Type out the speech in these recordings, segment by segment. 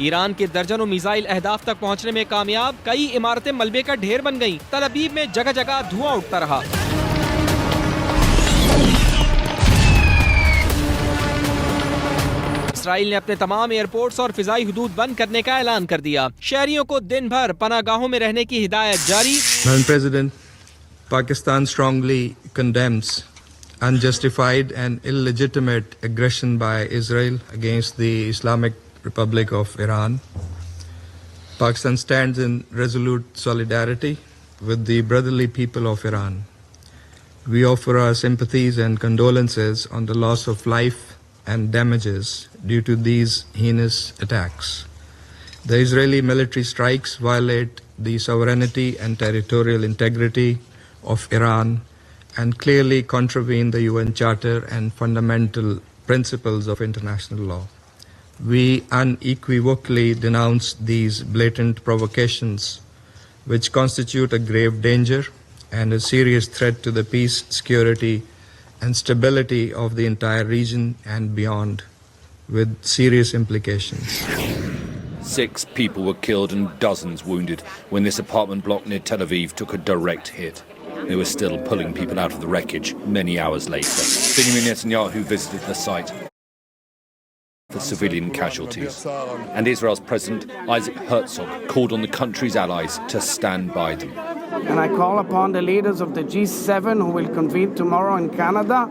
Iran के दर्जनों missile अहदाफ तक पहुंचने में कामयाब, कई इमारतें मलबे का ढेर बन गईं। तल अबीब में जगह जगह धुआं उठता रहा। इसराइल ने अपने तमाम एयरपोर्ट्स और फिजाई हुदूद बंद करने का ऐलान कर दिया। शहरियों को दिन भर पनागाहों में रहने की हिदायत जारी। President, Pakistan strongly condemns unjustified and illegitimate aggression by Israel against the Islamic Republic of Iran. Pakistan stands in resolute solidarity with the brotherly people of Iran. We offer our sympathies and condolences on the loss of life and damages due to these heinous attacks. The Israeli military strikes violate the sovereignty and territorial integrity of Iran and clearly contravene the UN Charter and fundamental principles of international law. We unequivocally denounce these blatant provocations, which constitute a grave danger and a serious threat to the peace, security, and stability of the entire region and beyond, with serious implications. 6 people were killed and dozens wounded when this apartment block near Tel Aviv took a direct hit. They were still pulling people out of the wreckage many hours later. Benjamin Netanyahu visited the site for civilian casualties. And Israel's President Isaac Herzog called on the country's allies to stand by them. And I call upon the leaders of the G7 who will convene tomorrow in Canada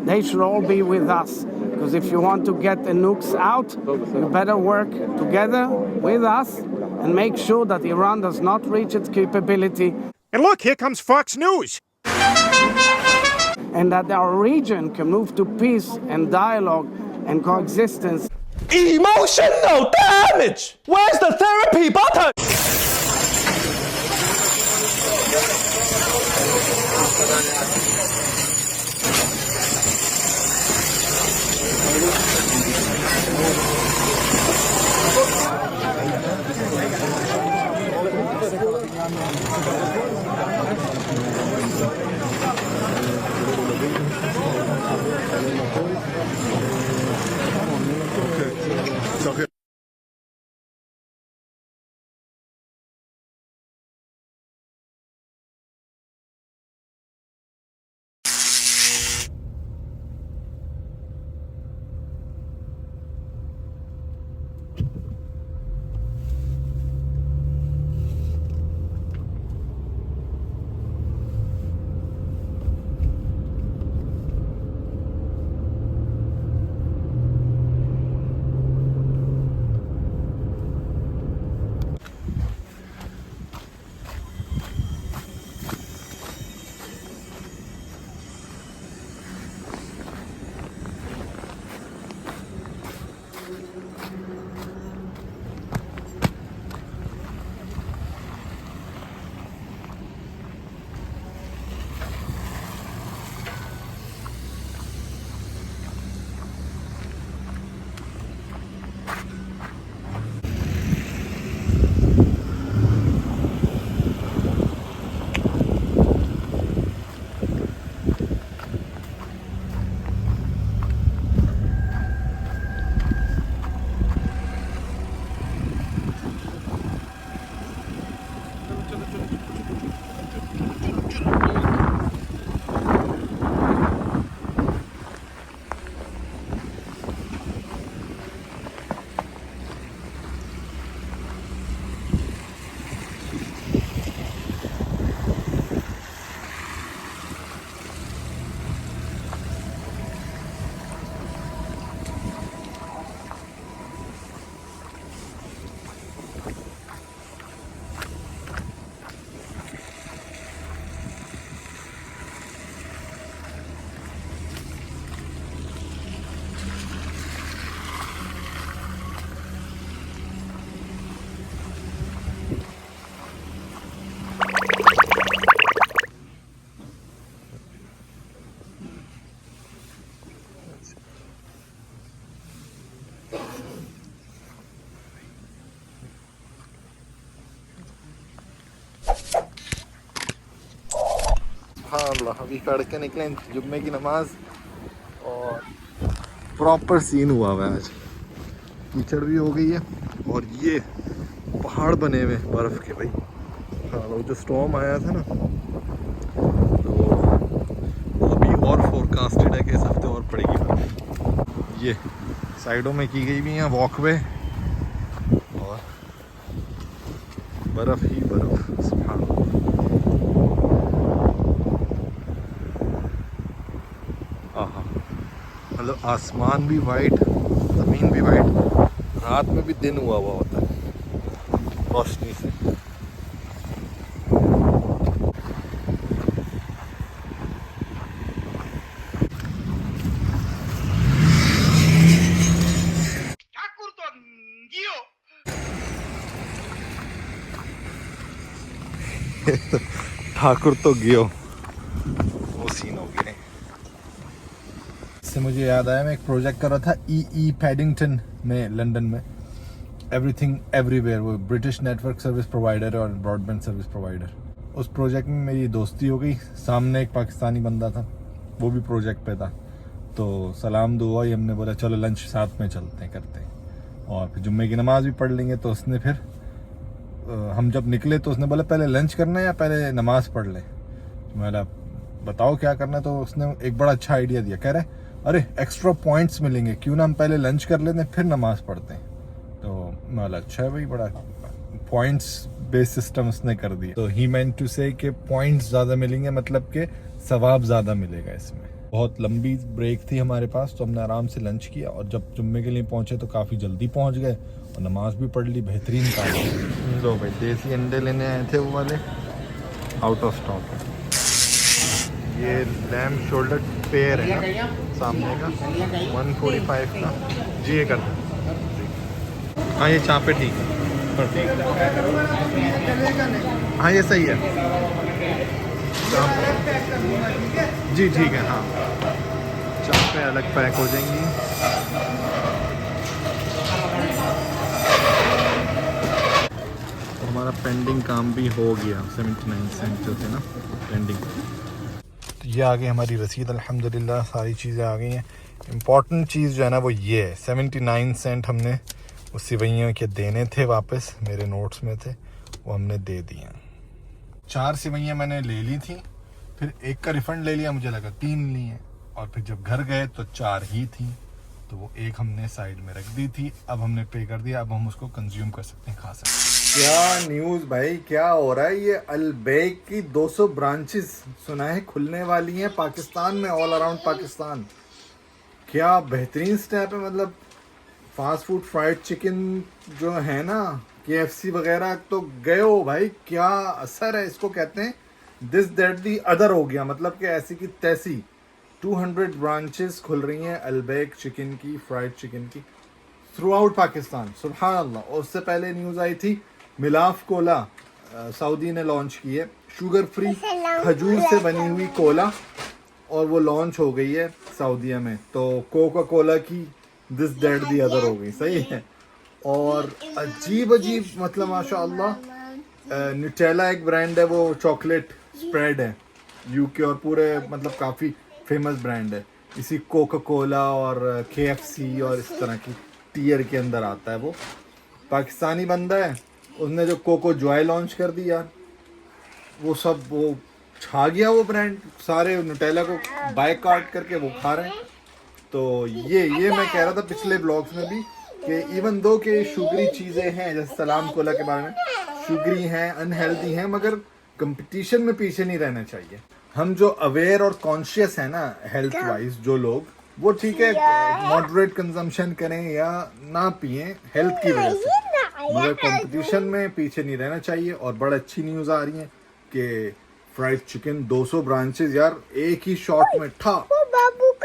they should all be with us, because if you want to get the nukes out, you better work together with us and make sure that Iran does not reach its capability. And look, here comes Fox News. And that our region can move to peace and dialogue and coexistence. Emotional damage! Where's the therapy button? सुभान अभी पढ़ के निकले जुम्मे की नमाज और proper scene हुआ हुआ है आज। कीचड़ भी हो गई है और ये पहाड़ बने हुए बर्फ़ के भाई। हाँ वो जो स्टॉर्म आया था ना तो वो अभी और फोरकास्टेड है कि इस हफ्ते और पड़ेगी बर्फ़। ये साइडों में की गई भी हैं वॉकवे और बर्फ़ ही बर्फ़। सुभान अल्लाह। मतलब आसमान भी वाइट, ज़मीन भी वाइट, रात में भी दिन हुआ हुआ होता है रोशनी से। ठाकुर तो गियो वो सीन हो गए। इससे मुझे याद आया मैं एक प्रोजेक्ट कर रहा था ई पैडिंगटन में लंदन में, एवरीथिंग एवरीवेयर, वो ब्रिटिश नेटवर्क सर्विस प्रोवाइडर और ब्रॉडबैंड सर्विस प्रोवाइडर। उस प्रोजेक्ट में मेरी दोस्ती हो गई। सामने एक पाकिस्तानी बंदा था, वो भी प्रोजेक्ट पे था, तो सलाम दुआ ही हमने बोला चलो लंच साथ में चलते हैं करते हैं और फिर जुम्मे की नमाज भी पढ़ लेंगे। तो उसने फिर हम जब निकले तो उसने बोला पहले लंच करना है या पहले नमाज पढ़ ले। मैंने बताओ क्या करना है। तो उसने एक बड़ा अच्छा आइडिया दिया, कह रहे अरे एक्स्ट्रा पॉइंट्स मिलेंगे, क्यों ना हम पहले लंच कर लेते हैं फिर नमाज पढ़ते हैं। तो मैं बोला अच्छा है भाई, बड़ा पॉइंट्स बेस्ड सिस्टम उसने कर दिया। तो ही मेंट टू से कि पॉइंट्स ज़्यादा मिलेंगे, मतलब कि सवाब ज़्यादा मिलेगा इसमें। बहुत लंबी ब्रेक थी हमारे पास तो हमने आराम से लंच किया और जब जुम्मे के लिए पहुंचे तो काफ़ी जल्दी पहुंच गए और नमाज भी पढ़ ली। बेहतरीन काम। लो भाई देसी अंडे लेने आए थे वो वाले, आउट ऑफ स्टॉक है। ये लैम्ब शोल्डर पेयर है ना सामने का 145 का जी। ये कर दो। हाँ ये चापे ठीक है, हाँ ये सही है जी ठीक है। हाँ चापे अलग पैक हो जाएंगी। हमारा पेंडिंग काम भी हो गया, 79 सेंट जो थे ना पेंडिंग। तो ये आ गई हमारी रसीद अल्हम्दुलिल्लाह, सारी चीज़ें आ गई हैं। इम्पॉर्टेंट चीज़ जो है ना वो ये है, 79 सेंट हमने वो सिवैयों के देने थे वापस, मेरे नोट्स में थे, वो हमने दे दिए। 4 सिवैयाँ मैंने ले ली थी, फिर एक का रिफ़ंड ले लिया, मुझे लगा 3 ली हैं, और फिर जब घर गए तो 4 ही थी, तो वो एक हमने साइड में रख दी थी। अब हमने पे कर दिया, अब हम उसको कंज्यूम कर सकते हैं, खा सकते हैं। क्या न्यूज़ भाई, क्या हो रहा है? ये अलबैक की 200 ब्रांचेस सुना है खुलने वाली हैं पाकिस्तान में, ऑल अराउंड पाकिस्तान। क्या बेहतरीन स्टेप है। मतलब फास्ट फूड फ्राइड चिकन जो है ना, KFC वगैरह तो गए हो भाई, क्या असर है। इसको कहते हैं दिस दैट दी अदर हो गया, मतलब कि ऐसी की तैसी 200 ब्रांचेस खुल रही हैं अलबैक चिकन की, फ्राइड चिकन की, थ्रू आउट पाकिस्तान। सुभान अल्लाह। और उससे पहले न्यूज़ आई थी मिलाफ कोला सऊदी ने लॉन्च की है, शुगर फ्री खजूर से बनी हुई कोला, और वो लॉन्च हो गई है सऊदीया में। तो कोका कोला की दिस दैट दी अदर हो गई, सही है। और अजीब अजीब, मतलब माशाअल्लाह, न्यूटेला एक ब्रांड है, वो चॉकलेट स्प्रेड है UK और पूरे मतलब काफ़ी फेमस ब्रांड है। इसी कोका कोला और KFC और इस तरह की टीयर के अंदर आता है। वो पाकिस्तानी बंदा है, उसने जो कोको जॉय लॉन्च कर दिया, वो सब वो छा गया वो ब्रांड, सारे न्यूटेला को बाय कार्ट करके वो खा रहे हैं। तो ये मैं कह रहा था पिछले ब्लॉग्स में भी कि इवन दो के शुगरी चीज़ें हैं, जैसे सलाम कोला के बारे में, शुगरी हैं, अनहेल्दी हैं, मगर कंपटीशन में पीछे नहीं रहना चाहिए। हम जो अवेयर और कॉन्शियस है ना हेल्थ वाइज, जो लोग, वो ठीक है मॉडरेट कंजम्पशन करें या ना पिए हेल्थ की वजह से, मगर कंपटीशन में पीछे नहीं रहना चाहिए। और बड़ा अच्छी न्यूज़ आ रही है कि फ्राइड चिकन 200 ब्रांचेस यार एक ही शॉट में ठा,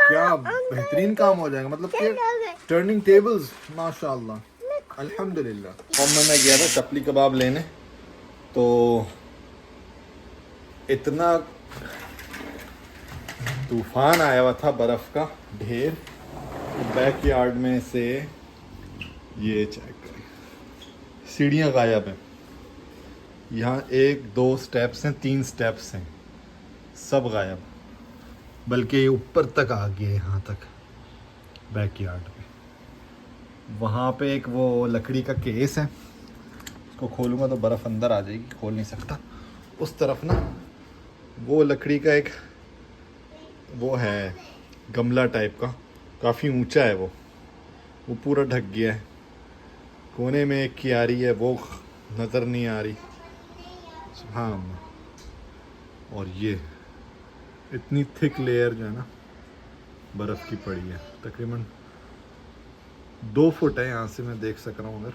क्या बेहतरीन काम हो जाएगा, मतलब कि टर्निंग टेबल्स माशाल्लाह अल्हम्दुलिल्लाह। और मैं गया था चपली कबाब लेने, तो इतना तूफान आया हुआ था, बर्फ का ढेर, बैक यार्ड में से ये चेक करें, सीढ़ियाँ गायब हैं। यहाँ 1 2 स्टेप्स हैं, 3 स्टेप्स हैं, सब गायब, बल्कि ये ऊपर तक आ गया, यहाँ तक बैकयार्ड पे। वहाँ पे एक वो लकड़ी का केस है, उसको खोलूँगा तो बर्फ़ अंदर आ जाएगी, खोल नहीं सकता। उस तरफ ना वो लकड़ी का एक वो है गमला टाइप का, काफ़ी ऊंचा है वो पूरा ढक गया है। कोने में एक क्यारी है, वो नज़र नहीं आ रही। हाँ, और ये इतनी थिक लेयर जो है ना बर्फ़ की पड़ी है, तकरीबन 2 फुट है, यहाँ से मैं देख सक रहा हूँ, अगर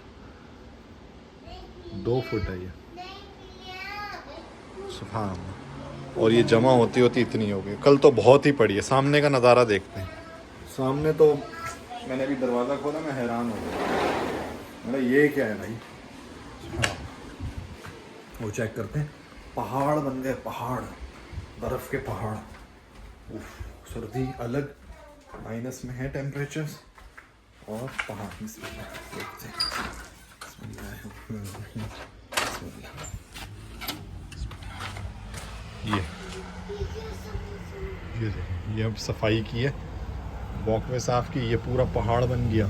2 फुट है ये। सुभान अल्लाह। और ये जमा होती होती इतनी हो गई। कल तो बहुत ही पड़ी है। सामने का नज़ारा देखते हैं। सामने तो मैंने अभी दरवाज़ा खोला, मैं हैरान हो गया, मतलब ये क्या है भाई। हाँ, वो चेक करते हैं, पहाड़ बन गए, पहाड़, बर्फ़ के पहाड़। उफ, सर्दी अलग, माइनस में है टेम्परेचर्स, और पहाड़ बिस्मिल्लाह देखते हैं। ये अब सफाई की है, वॉकवे साफ की, ये पूरा पहाड़ बन गया।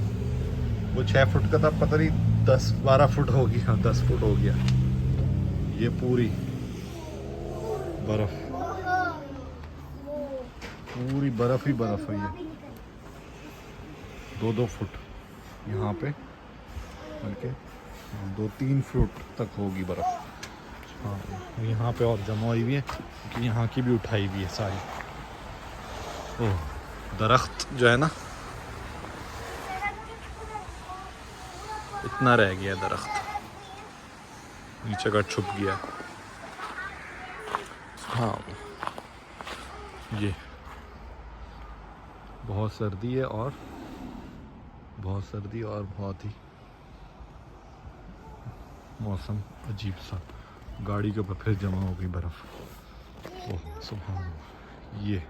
वो 6 फुट का था, पता नहीं 10-12 फुट हो गया, 10 फुट हो गया। ये पूरी बर्फ, पूरी बर्फ ही बर्फ है। ये 2-2 फुट यहाँ पे, बल्कि 2-3 फुट तक होगी बर्फ। हाँ, यहाँ पे और जमा हुई हुई है, क्योंकि यहाँ की भी उठाई हुई है सारी। ओह, दरख्त जो है ना, इतना रह गया दरख्त, नीचे का छुप गया। हाँ, ये बहुत सर्दी है, और बहुत सर्दी, और बहुत ही मौसम अजीब सा। गाड़ी के ऊपर फिर जमा हो गई बर्फ़। ओह सुभान अल्लाह। ये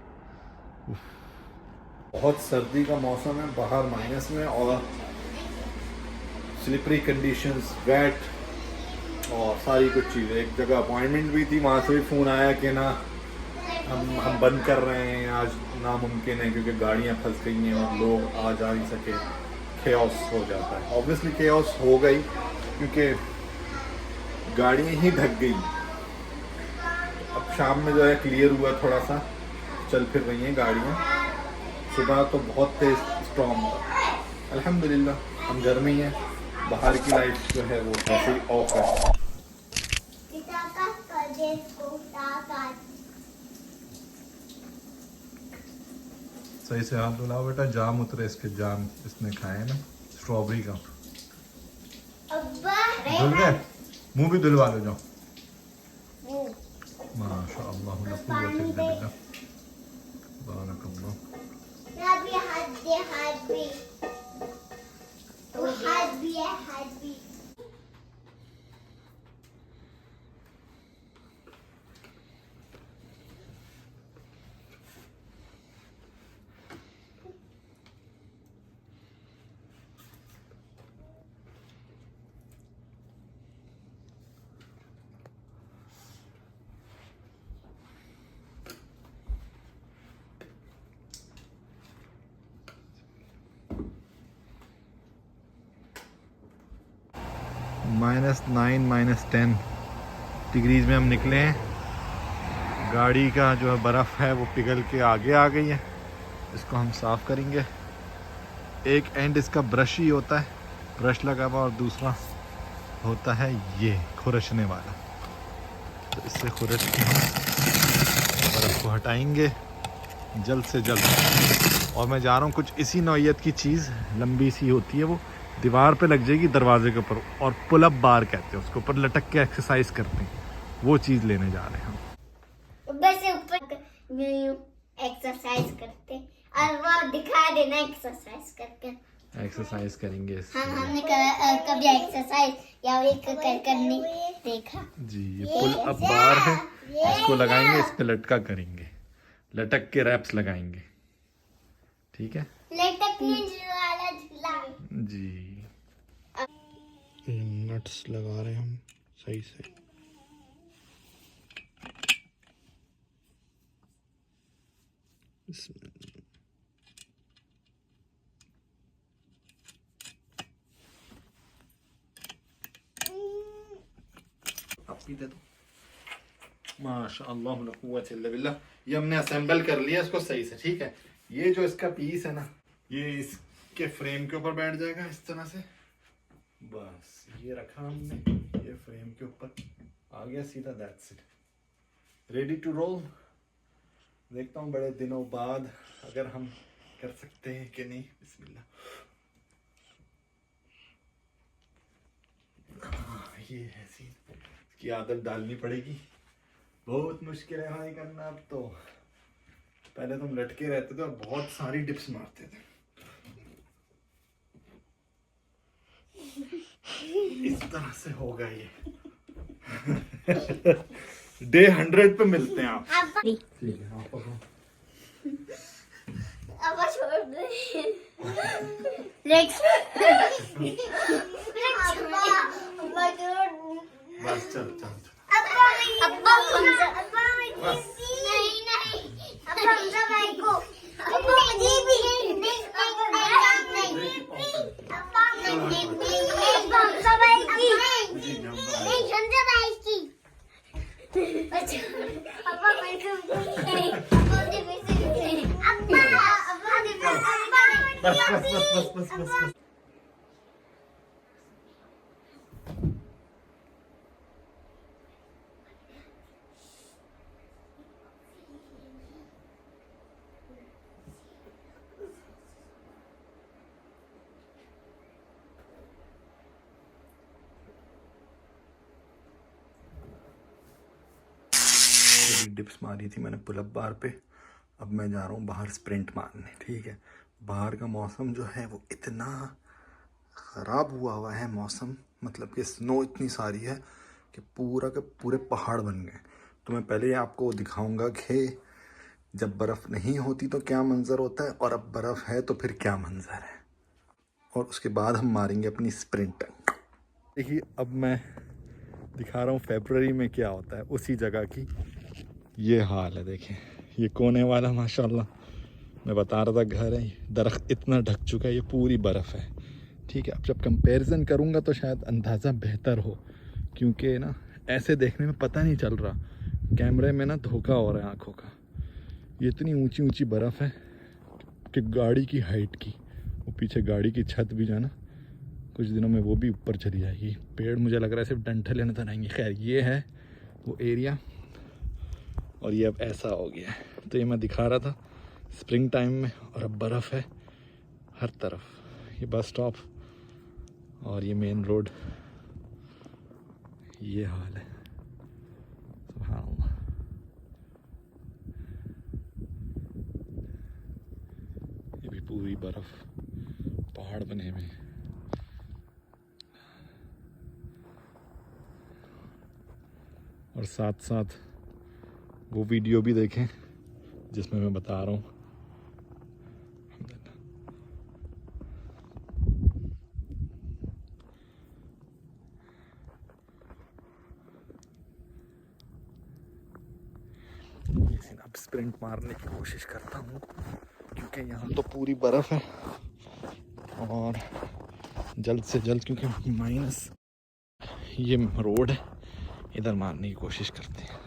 बहुत सर्दी का मौसम है, बाहर माइनस में, और स्लिपरी कंडीशंस, वेट, और सारी कुछ चीज़ें। एक जगह अपॉइंटमेंट भी थी, वहाँ से भी फ़ोन आया कि ना हम बंद कर रहे हैं, आज नामुमकिन है, क्योंकि गाड़ियाँ फंस गई हैं और लोग आ जा नहीं सके। केओस हो जाता है, ऑब्वियसली केओस हो गई, क्योंकि गाड़ियाँ ही ढक गई। अब शाम में जो है क्लियर हुआ, थोड़ा सा चल फिर रही हैं गाड़ियाँ। सुबह तो बहुत तेज स्टॉर्म था। अल्हम्दुलिल्लाह हम घर में ही हैं, बाहर की लाइफ जो है वो ऐसे ही ऑफ है। सही से हाथ धुलाओ बेटा, जाम उतरे इसके, जाम इसने खाए ना स्ट्रॉबेरी का। धुल गए, मुंह भी धुलवा लो, जाओ। माशाअल्लाह, ला कुव्वत इल्ला बिल्लाह, बारकल्लाह। -9, -10 डिग्रीज में हम निकले हैं। गाड़ी का जो बर्फ़ है वो पिघल के आगे आ गई है। इसको हम साफ़ करेंगे। एक एंड इसका ब्रश ही होता है, ब्रश लगा हुआ, और दूसरा होता है ये खुरचने वाला। तो इससे खुरच के हम बर्फ़ को हटाएंगे जल्द से जल्द। और मैं जा रहा हूँ, कुछ इसी नौइयत की चीज़ लंबी सी होती है, वो दीवार पे लग जाएगी दरवाजे के ऊपर, और पुल अप बार कहते हैं उसके ऊपर, लटक के एक्सरसाइज करते हैं, वो चीज़ लेने जा रहे हैं हम। बस ऊपर एक्सरसाइज करते, और वो दिखा देना एक्सरसाइज करके। एक्सरसाइज करेंगे। हमने कभी एक्सरसाइज या एक करने देखा जी। ये पुल अप बार है, इसको लगाएंगे, इस पे लटका करेंगे, लटक के रैप्स लगाएंगे। ठीक है, लटकने वाला झूला जी। नट्स लगा रहे हैं हम सही से। आप भी दे दो। माशाअल्लाह ला कुव्वत इल्ला बिल्लाह। ये हमने असेंबल कर लिया इसको सही से, ठीक है। ये जो इसका पीस है ना, ये इसके फ्रेम के ऊपर बैठ जाएगा इस तरह से। बस ये रखा हमने, ये फ्रेम के ऊपर आ गया सीधा। That's it, ready to roll. देखता हूँ बड़े दिनों बाद अगर हम कर सकते हैं कि नहीं। बिस्मिल्लाह। ये है सीन, इसकी आदत डालनी पड़ेगी। बहुत मुश्किल है भाई करना। अब तो पहले तुम लटके रहते थे और बहुत सारी डिप्स मारते थे। इस तरह से होगा ये। डे 100 पे मिलते हैं आप। ठीक है, आप पकड़ो। अब छोड़ दे। लेट्स बस चल चल चल। अब्बा नहीं अब हमजा भाई को अब्बा मुझे भी नहीं अब्बा मुझे भी हमजा भाई की नहीं हमजा भाई की। अच्छा अब्बा मेरे को अब्बा दे अब्बा बस। डिप्स मारी थी मैंने पुल अप बार पे। अब मैं जा रहा हूँ बाहर स्प्रिंट मारने, ठीक है। बाहर का मौसम जो है वो इतना ख़राब हुआ है मौसम, मतलब कि स्नो इतनी सारी है कि पूरा के पूरे पहाड़ बन गए। तो मैं पहले आपको दिखाऊंगा कि जब बर्फ़ नहीं होती तो क्या मंज़र होता है और अब बर्फ़ है तो फिर क्या मंज़र है, और उसके बाद हम मारेंगे अपनी स्प्रिंट। देखिए अब मैं दिखा रहा हूँ फरवरी में क्या होता है उसी जगह की। ये हाल है, देखें ये कोने वाला माशाल्लाह मैं बता रहा था घर है, दरख्त इतना ढक चुका है, ये पूरी बर्फ़ है, ठीक है। अब जब कंपैरिजन करूँगा तो शायद अंदाज़ा बेहतर हो, क्योंकि ना ऐसे देखने में पता नहीं चल रहा, कैमरे में ना धोखा हो रहा है आँखों का। ये इतनी ऊंची ऊंची बर्फ़ है कि गाड़ी की हाइट की, वो पीछे गाड़ी की छत भी जो है ना कुछ दिनों में वो भी ऊपर चली जाएगी। पेड़ मुझे लग रहा है सिर्फ डंठल नजर आएंगे। खैर ये है वो एरिया और ये अब ऐसा हो गया है। तो ये मैं दिखा रहा था स्प्रिंग टाइम में, और अब बर्फ़ है हर तरफ। ये बस स्टॉप और ये मेन रोड, ये हाल है। सुभान अल्लाह। ये भी पूरी बर्फ़, पहाड़ बने हुए हैं। और साथ साथ वो वीडियो भी देखें जिसमें मैं बता रहा हूँ। अब स्प्रिंट मारने की कोशिश करता हूँ क्योंकि यहाँ तो पूरी बर्फ़ है, और जल्द से जल्द, क्योंकि माइनस ये रोड है, इधर मारने की कोशिश करते हैं।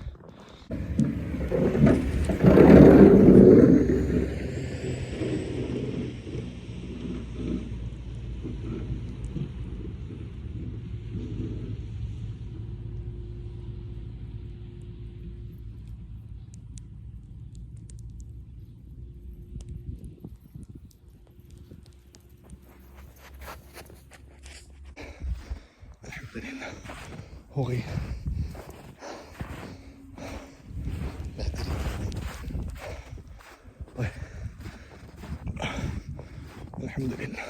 हो गई अल्हम्दुलिल्लाह।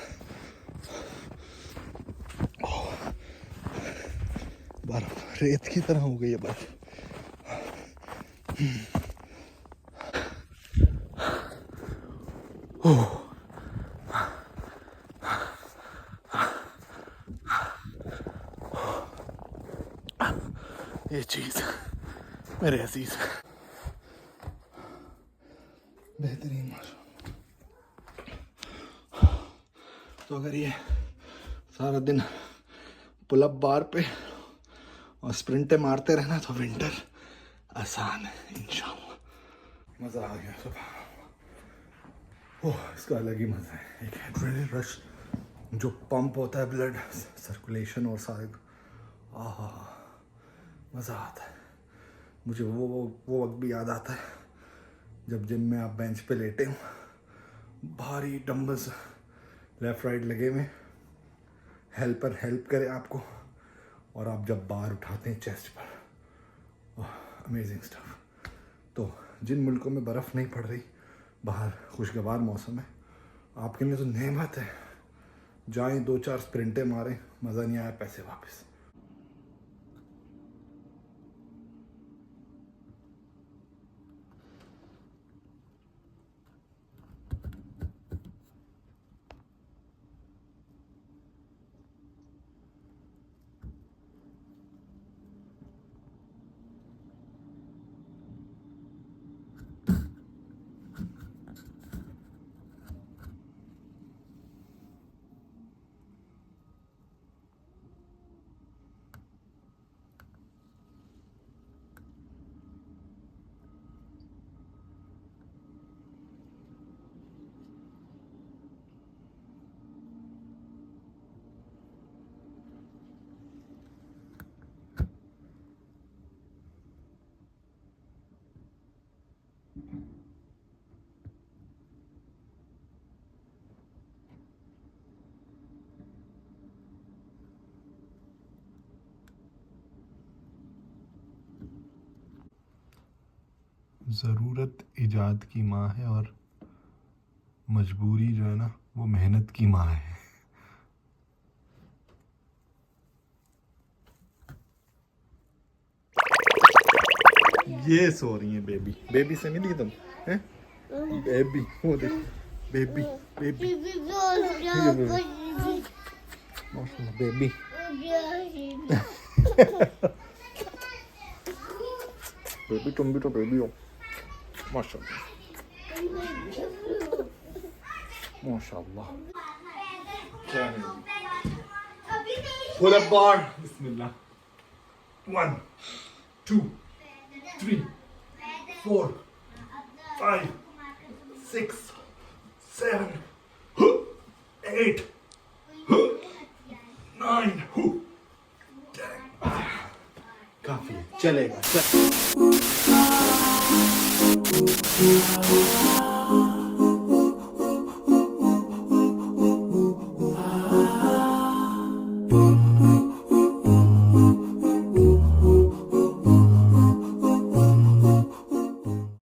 बर्फ रेत की तरह हो गई है बर्फ। ये चीज़ मेरे अजीज बेहतरीन। तो अगर ये सारा दिन पुल अप बार पे और स्प्रिंटें मारते रहना तो विंटर आसान है इंशाल्लाह। मज़ा आ गया सुबह। ओह, इसका अलग ही मज़ा है। एक एड्रेनलिन रश जो पंप होता है, ब्लड सर्कुलेशन और सारे, आहा मज़ा आता है। मुझे वो वक्त भी याद आता है जब जिम में आप बेंच पे लेटे हो, भारी डंबल्स लेफ़्ट राइट लगे हुए, हेल्पर हेल्प करे आपको, और आप जब बार उठाते हैं चेस्ट पर, अमेजिंग स्टफ। तो जिन मुल्कों में बर्फ़ नहीं पड़ रही, बाहर खुशगवार मौसम है, आपके लिए तो नेमत है। जाएं 2-4 स्प्रिंटें मारें, मज़ा नहीं आया पैसे वापस। ज़रूरत इजाद की माँ है और मजबूरी जो है ना वो मेहनत की माँ है। ये सो रही है बेबी। बेबी से मिली तुम हैं? बेबी वो देख, बेबी बेबी माशाल्लाह बेबी। बेबी तुम भी तो बेबी हो माशाल्लाह माशाल्लाह। पुल अप बार, बिस्मिल्लाह। 1 2 3 4 5 6 7 8 9 10। काफी चलेगा।